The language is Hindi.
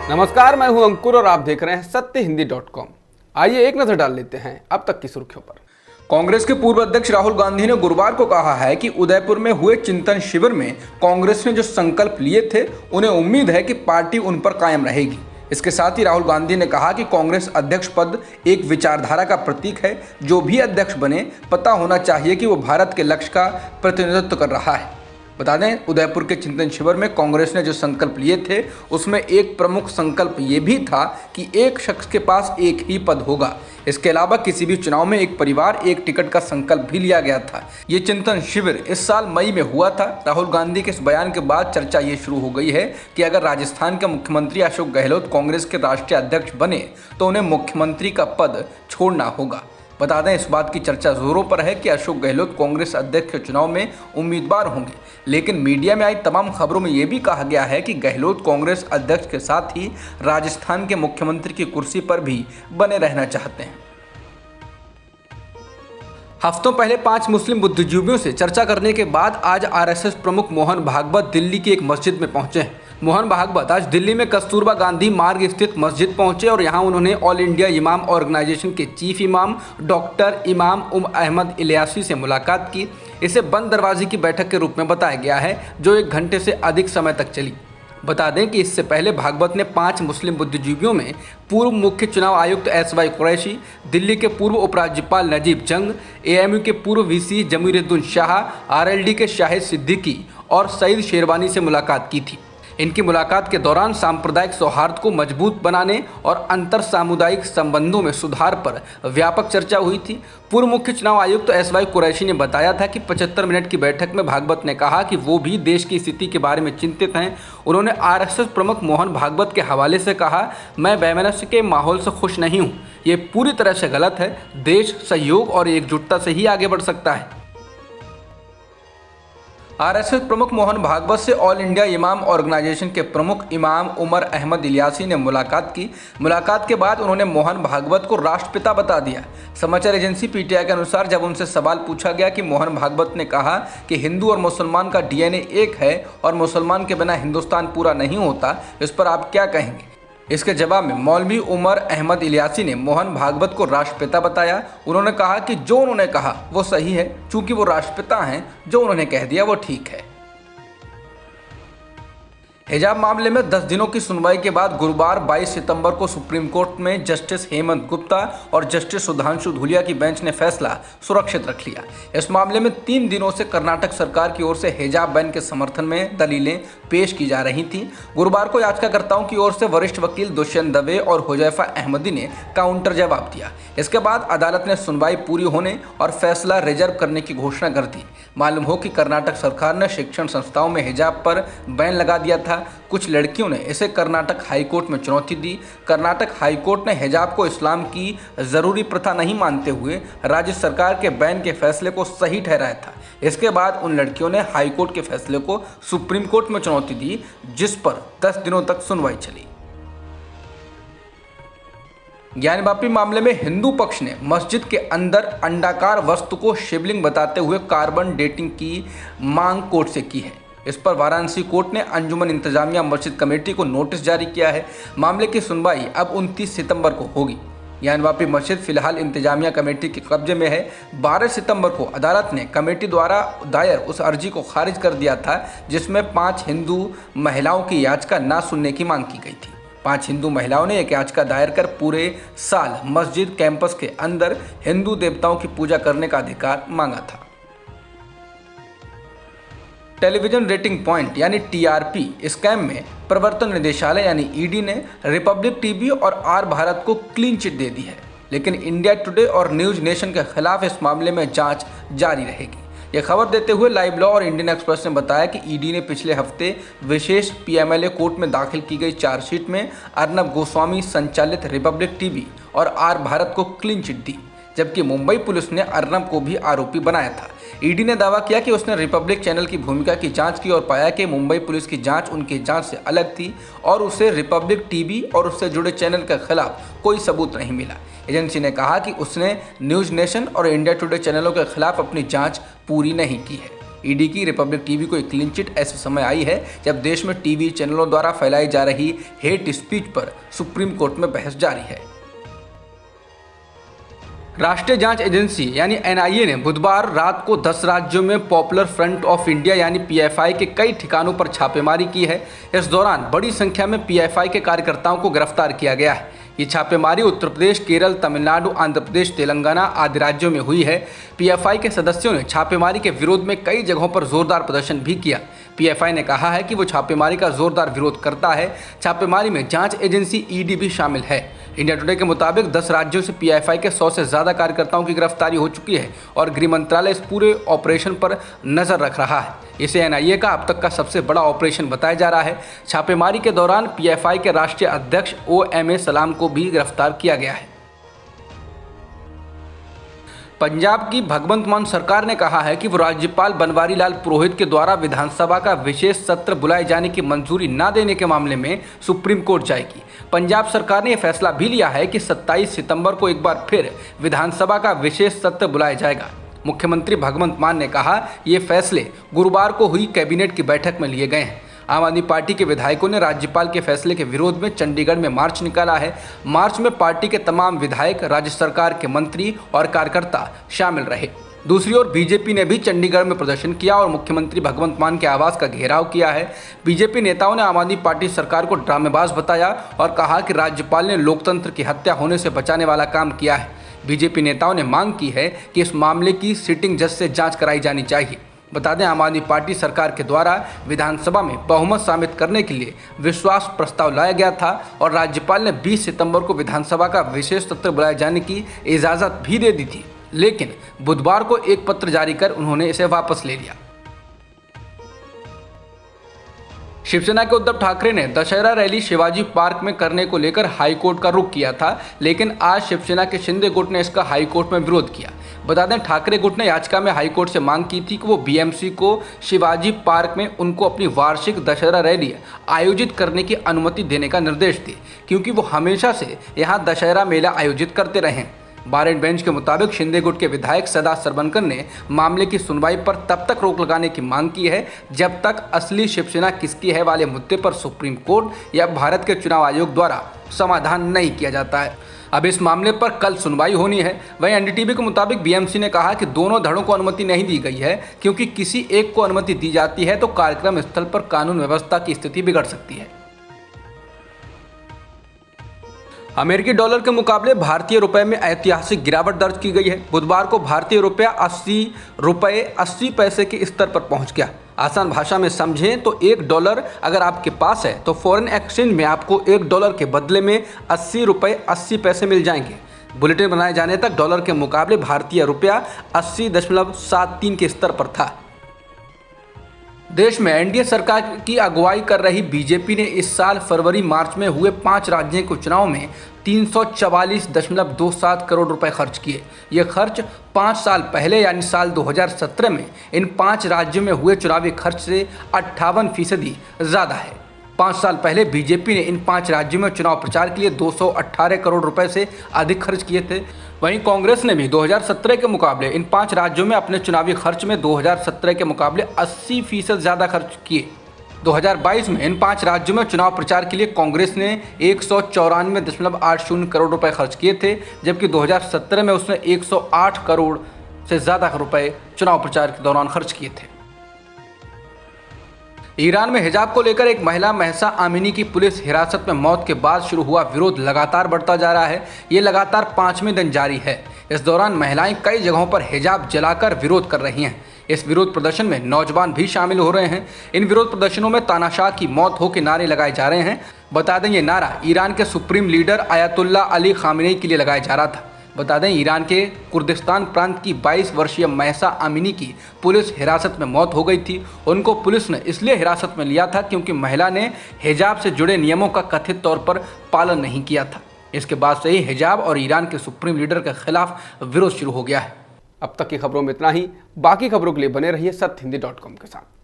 नमस्कार, मैं हूं अंकुर और आप देख रहे हैं सत्यहिंदी.com। आइए एक नजर डाल लेते हैं अब तक की सुर्खियों पर। कांग्रेस के पूर्व अध्यक्ष राहुल गांधी ने गुरुवार को कहा है कि उदयपुर में हुए चिंतन शिविर में कांग्रेस ने जो संकल्प लिए थे उन्हें उम्मीद है कि पार्टी उन पर कायम रहेगी। इसके साथ ही राहुल गांधी ने कहा कि कांग्रेस अध्यक्ष पद एक विचारधारा का प्रतीक है। जो भी अध्यक्ष बने, पता होना चाहिए कि वो भारत के लक्ष्य का प्रतिनिधित्व कर रहा है। बता दें, उदयपुर के चिंतन शिविर में कांग्रेस ने जो संकल्प लिए थे उसमें एक प्रमुख संकल्प ये भी था कि एक शख्स के पास एक ही पद होगा। इसके अलावा किसी भी चुनाव में एक परिवार एक टिकट का संकल्प भी लिया गया था। ये चिंतन शिविर इस साल मई में हुआ था। राहुल गांधी के इस बयान के बाद चर्चा ये शुरू हो गई है कि अगर राजस्थान के मुख्यमंत्री अशोक गहलोत कांग्रेस के राष्ट्रीय अध्यक्ष बने तो उन्हें मुख्यमंत्री का पद छोड़ना होगा। बता दें, इस बात की चर्चा जोरों पर है कि अशोक गहलोत कांग्रेस अध्यक्ष के चुनाव में उम्मीदवार होंगे, लेकिन मीडिया में आई तमाम खबरों में यह भी कहा गया है कि गहलोत कांग्रेस अध्यक्ष के साथ ही राजस्थान के मुख्यमंत्री की कुर्सी पर भी बने रहना चाहते हैं। हफ्तों पहले 5 मुस्लिम बुद्धिजीवियों से चर्चा करने के बाद आज आरएसएस प्रमुख मोहन भागवत दिल्ली की एक मस्जिद में पहुंचे हैं। मोहन भागवत आज दिल्ली में कस्तूरबा गांधी मार्ग स्थित मस्जिद पहुंचे और यहां उन्होंने ऑल इंडिया इमाम ऑर्गेनाइजेशन के चीफ इमाम डॉक्टर इमाम अहमद इलियासी से मुलाकात की। इसे बंद दरवाजे की बैठक के रूप में बताया गया है, जो 1 घंटे से अधिक समय तक चली। बता दें कि इससे पहले भागवत ने 5 मुस्लिम बुद्धिजीवियों में पूर्व मुख्य चुनाव आयुक्त SY कुरैशी, दिल्ली के पूर्व उपराज्यपाल नजीब जंग, AMU के पूर्व VC जमीरुद्दीन शाह, RLD के शाहिद सिद्दीकी और सईद शेरवानी से मुलाकात की थी। इनकी मुलाकात के दौरान सांप्रदायिक सौहार्द को मजबूत बनाने और अंतर सामुदायिक संबंधों में सुधार पर व्यापक चर्चा हुई थी। पूर्व मुख्य चुनाव आयुक्त SY कुरैशी ने बताया था कि 75 मिनट की बैठक में भागवत ने कहा कि वो भी देश की स्थिति के बारे में चिंतित हैं। उन्होंने RSS प्रमुख मोहन भागवत के हवाले से कहा, मैं वैमनस्य के माहौल से खुश नहीं हूँ। ये पूरी तरह से गलत है। देश सहयोग और एकजुटता से ही आगे बढ़ सकता है। आरएसएस प्रमुख मोहन भागवत से ऑल इंडिया इमाम ऑर्गेनाइजेशन के प्रमुख इमाम उमर अहमद इलियासी ने मुलाकात की। मुलाकात के बाद उन्होंने मोहन भागवत को राष्ट्रपिता बता दिया। समाचार एजेंसी PTI के अनुसार जब उनसे सवाल पूछा गया कि मोहन भागवत ने कहा कि हिंदू और मुसलमान का DNA एक है और मुसलमान के बिना हिंदुस्तान पूरा नहीं होता, इस पर आप क्या कहेंगे? इसके जवाब में मौलवी उमर अहमद इलियासी ने मोहन भागवत को राष्ट्रपिता बताया। उन्होंने कहा कि जो उन्होंने कहा वो सही है, चूंकि वो राष्ट्रपिता हैं, जो उन्होंने कह दिया वो ठीक है। हिजाब मामले में 10 दिनों की सुनवाई के बाद गुरुवार 22 सितंबर को सुप्रीम कोर्ट में जस्टिस हेमंत गुप्ता और जस्टिस सुधांशु धूलिया की बेंच ने फैसला सुरक्षित रख लिया। इस मामले में 3 दिनों से कर्नाटक सरकार की ओर से हिजाब बैन के समर्थन में दलीलें पेश की जा रही थीं। गुरुवार को याचिकाकर्ताओं की ओर से वरिष्ठ वकील दुष्यंत दवे और हुजैफा अहमदी ने काउंटर जवाब दिया। इसके बाद अदालत ने सुनवाई पूरी होने और फैसला रिजर्व करने की घोषणा कर दी। मालूम हो कि कर्नाटक सरकार ने शिक्षण संस्थाओं में हिजाब पर बैन लगा दिया था। कुछ लड़कियों ने इसे कर्नाटक हाईकोर्ट में चुनौती दी। कर्नाटक हाईकोर्ट ने हिजाब को इस्लाम की जरूरी प्रथा नहीं मानते हुए राज्य सरकार के बैन के फैसले को सही ठहराया था। इसके बाद उन लड़कियों ने हाईकोर्ट के फैसले को सुप्रीम कोर्ट में चुनौती दी, जिस पर 10 दिनों तक सुनवाई चली। ज्ञानवापी मामले में हिंदू पक्ष ने मस्जिद के अंदर अंडाकार वस्तु को शिवलिंग बताते हुए कार्बन डेटिंग की मांग कोर्ट से की है। इस पर वाराणसी कोर्ट ने अंजुमन इंतजामिया मस्जिद कमेटी को नोटिस जारी किया है। मामले की सुनवाई अब 29 सितंबर को होगी। ज्ञानवापी मस्जिद फिलहाल इंतजामिया कमेटी के कब्जे में है। 12 सितंबर को अदालत ने कमेटी द्वारा दायर उस अर्जी को खारिज कर दिया था जिसमें 5 हिंदू महिलाओं की याचिका न सुनने की मांग की गई थी। 5 हिंदू महिलाओं ने एक याचिका दायर कर पूरे साल मस्जिद कैंपस के अंदर हिंदू देवताओं की पूजा करने का अधिकार मांगा था। टेलीविजन रेटिंग पॉइंट यानी TRP स्कैम में प्रवर्तन निदेशालय यानी ED ने रिपब्लिक टीवी और आर भारत को क्लीन चिट दे दी है, लेकिन इंडिया टुडे और न्यूज नेशन के खिलाफ इस मामले में जांच जारी रहेगी। यह खबर देते हुए लाइव लॉ और इंडियन एक्सप्रेस ने बताया कि ED ने पिछले हफ्ते विशेष PMLA कोर्ट में दाखिल की गई चार्जशीट में अर्नब गोस्वामी संचालित रिपब्लिक टीवी और आर भारत को क्लीन चिट दी, जबकि मुंबई पुलिस ने अर्नब को भी आरोपी बनाया था। ED ने दावा किया कि उसने रिपब्लिक चैनल की भूमिका की जांच की और पाया कि मुंबई पुलिस की जांच उनकी जांच से अलग थी और उसे रिपब्लिक टीवी और उससे जुड़े चैनल के खिलाफ कोई सबूत नहीं मिला। एजेंसी ने कहा कि उसने न्यूज नेशन और इंडिया टुडे चैनलों के खिलाफ अपनी जांच पूरी नहीं की है। ईडी की रिपब्लिक टीवी को एक क्लीन चिट ऐसे समय आई है जब देश में टीवी चैनलों द्वारा फैलाई जा रही हेट स्पीच पर सुप्रीम कोर्ट में बहस जारी है। राष्ट्रीय जांच एजेंसी यानी एनआईए ने बुधवार रात को 10 राज्यों में पॉपुलर फ्रंट ऑफ इंडिया यानी पीएफआई के कई ठिकानों पर छापेमारी की है। इस दौरान बड़ी संख्या में पीएफआई के कार्यकर्ताओं को गिरफ्तार किया गया है। ये छापेमारी उत्तर प्रदेश, केरल, तमिलनाडु, आंध्र प्रदेश, तेलंगाना आदि राज्यों में हुई है। पीएफआई के सदस्यों ने छापेमारी के विरोध में कई जगहों पर जोरदार प्रदर्शन भी किया। पीएफआई ने कहा है कि वो छापेमारी का जोरदार विरोध करता है। छापेमारी में जांच एजेंसी ईडी भी शामिल है। इंडिया टुडे के मुताबिक 10 राज्यों से पीएफआई के 100 से ज़्यादा कार्यकर्ताओं की गिरफ्तारी हो चुकी है और गृह मंत्रालय इस पूरे ऑपरेशन पर नज़र रख रहा है। इसे एनआईए का अब तक का सबसे बड़ा ऑपरेशन बताया जा रहा है। छापेमारी के दौरान पीएफआई के राष्ट्रीय अध्यक्ष OMA सलाम को भी गिरफ्तार किया गया है। पंजाब की भगवंत मान सरकार ने कहा है कि वो राज्यपाल बनवारी लाल पुरोहित के द्वारा विधानसभा का विशेष सत्र बुलाए जाने की मंजूरी न देने के मामले में सुप्रीम कोर्ट जाएगी। पंजाब सरकार ने यह फैसला भी लिया है कि 27 सितंबर को एक बार फिर विधानसभा का विशेष सत्र बुलाया जाएगा। मुख्यमंत्री भगवंत मान ने कहा ये फैसले गुरुवार को हुई कैबिनेट की बैठक में लिए गए हैं। आम आदमी पार्टी के विधायकों ने राज्यपाल के फैसले के विरोध में चंडीगढ़ में मार्च निकाला है। मार्च में पार्टी के तमाम विधायक, राज्य सरकार के मंत्री और कार्यकर्ता शामिल रहे। दूसरी ओर बीजेपी ने भी चंडीगढ़ में प्रदर्शन किया और मुख्यमंत्री भगवंत मान के आवास का घेराव किया है। बीजेपी नेताओं ने आम आदमी पार्टी सरकार को ड्रामेबाज बताया और कहा कि राज्यपाल ने लोकतंत्र की हत्या होने से बचाने वाला काम किया है। बीजेपी नेताओं ने मांग की है कि इस मामले की सिटिंग जज से जांच कराई जानी चाहिए। बता दें, आम आदमी पार्टी सरकार के द्वारा विधानसभा में बहुमत साबित करने के लिए विश्वास प्रस्ताव लाया गया था और राज्यपाल ने 20 सितंबर को विधानसभा का विशेष सत्र बुलाए जाने की इजाज़त भी दे दी थी, लेकिन बुधवार को एक पत्र जारी कर उन्होंने इसे वापस ले लिया। शिवसेना के उद्धव ठाकरे ने दशहरा रैली शिवाजी पार्क में करने को लेकर हाईकोर्ट का रुख किया था, लेकिन आज शिवसेना के शिंदे गुट ने इसका हाईकोर्ट में विरोध किया। बता दें, ठाकरे गुट ने याचिका में हाईकोर्ट से मांग की थी कि वो बीएमसी को शिवाजी पार्क में उनको अपनी वार्षिक दशहरा रैली आयोजित करने की अनुमति देने का निर्देश दे, क्योंकि वो हमेशा से यहाँ दशहरा मेला आयोजित करते रहे हैं। बार एंड बेंच के मुताबिक शिंदे गुट के विधायक सदा सरवनकर ने मामले की सुनवाई पर तब तक रोक लगाने की मांग की है जब तक असली शिवसेना किसकी है वाले मुद्दे पर सुप्रीम कोर्ट या भारत के चुनाव आयोग द्वारा समाधान नहीं किया जाता है। अब इस मामले पर कल सुनवाई होनी है। वहीं एनडीटीवी के मुताबिक बीएमसी ने कहा कि दोनों धड़ों को अनुमति नहीं दी गई है, क्योंकि किसी एक को अनुमति दी जाती है तो कार्यक्रम स्थल पर कानून व्यवस्था की स्थिति बिगड़ सकती है। अमेरिकी डॉलर के मुकाबले भारतीय रुपए में ऐतिहासिक गिरावट दर्ज की गई है। बुधवार को भारतीय रुपया 80 रुपये 80 पैसे के स्तर पर पहुंच गया। आसान भाषा में समझें तो $1 अगर आपके पास है तो फॉरेन एक्सचेंज में आपको $1 के बदले में 80 रुपये 80 पैसे मिल जाएंगे। बुलेटिन बनाए जाने तक डॉलर के मुकाबले भारतीय रुपया 80.73 के स्तर पर था। देश में एनडीए सरकार की अगुवाई कर रही बीजेपी ने इस साल फरवरी-मार्च में हुए 5 राज्यों के चुनाव में 344.27 करोड़ रुपए खर्च किए। ये खर्च 5 साल पहले यानी साल 2017 में इन 5 राज्यों में हुए चुनावी खर्च से 58% ज़्यादा है। 5 साल पहले बीजेपी ने इन 5 राज्यों में चुनाव प्रचार के लिए 218 करोड़ रुपए से अधिक खर्च किए थे। वहीं कांग्रेस ने भी 2017 के मुकाबले इन 5 राज्यों में अपने चुनावी खर्च में 2017 के मुकाबले 80% ज़्यादा खर्च किए। 2022 में इन 5 राज्यों में चुनाव प्रचार के लिए कांग्रेस ने 194.80 करोड़ रुपए खर्च किए थे, जबकि 2017 में उसने 108 करोड़ से ज़्यादा रुपए चुनाव प्रचार के दौरान खर्च किए थे। ईरान में हिजाब को लेकर एक महिला महसा आमिनी की पुलिस हिरासत में मौत के बाद शुरू हुआ विरोध लगातार बढ़ता जा रहा है। ये लगातार 5वें दिन जारी है। इस दौरान महिलाएं कई जगहों पर हिजाब जलाकर विरोध कर रही हैं। इस विरोध प्रदर्शन में नौजवान भी शामिल हो रहे हैं। इन विरोध प्रदर्शनों में तानाशाह की मौत हो के नारे लगाए जा रहे हैं। बता दें, ये नारा ईरान के supreme leader ayatollah Ali Khamenei के लिए लगाया जा रहा था। बता दें, ईरान के कुर्दिस्तान प्रांत की 22 वर्षीय महसा आमिनी की पुलिस हिरासत में मौत हो गई थी। उनको पुलिस ने इसलिए हिरासत में लिया था क्योंकि महिला ने हिजाब से जुड़े नियमों का कथित तौर पर पालन नहीं किया था। इसके बाद से ही हिजाब और ईरान के सुप्रीम लीडर के खिलाफ विरोध शुरू हो गया है। अब तक की खबरों में इतना ही। बाकी खबरों के लिए बने रहिए सत्यहिंदी.com के साथ।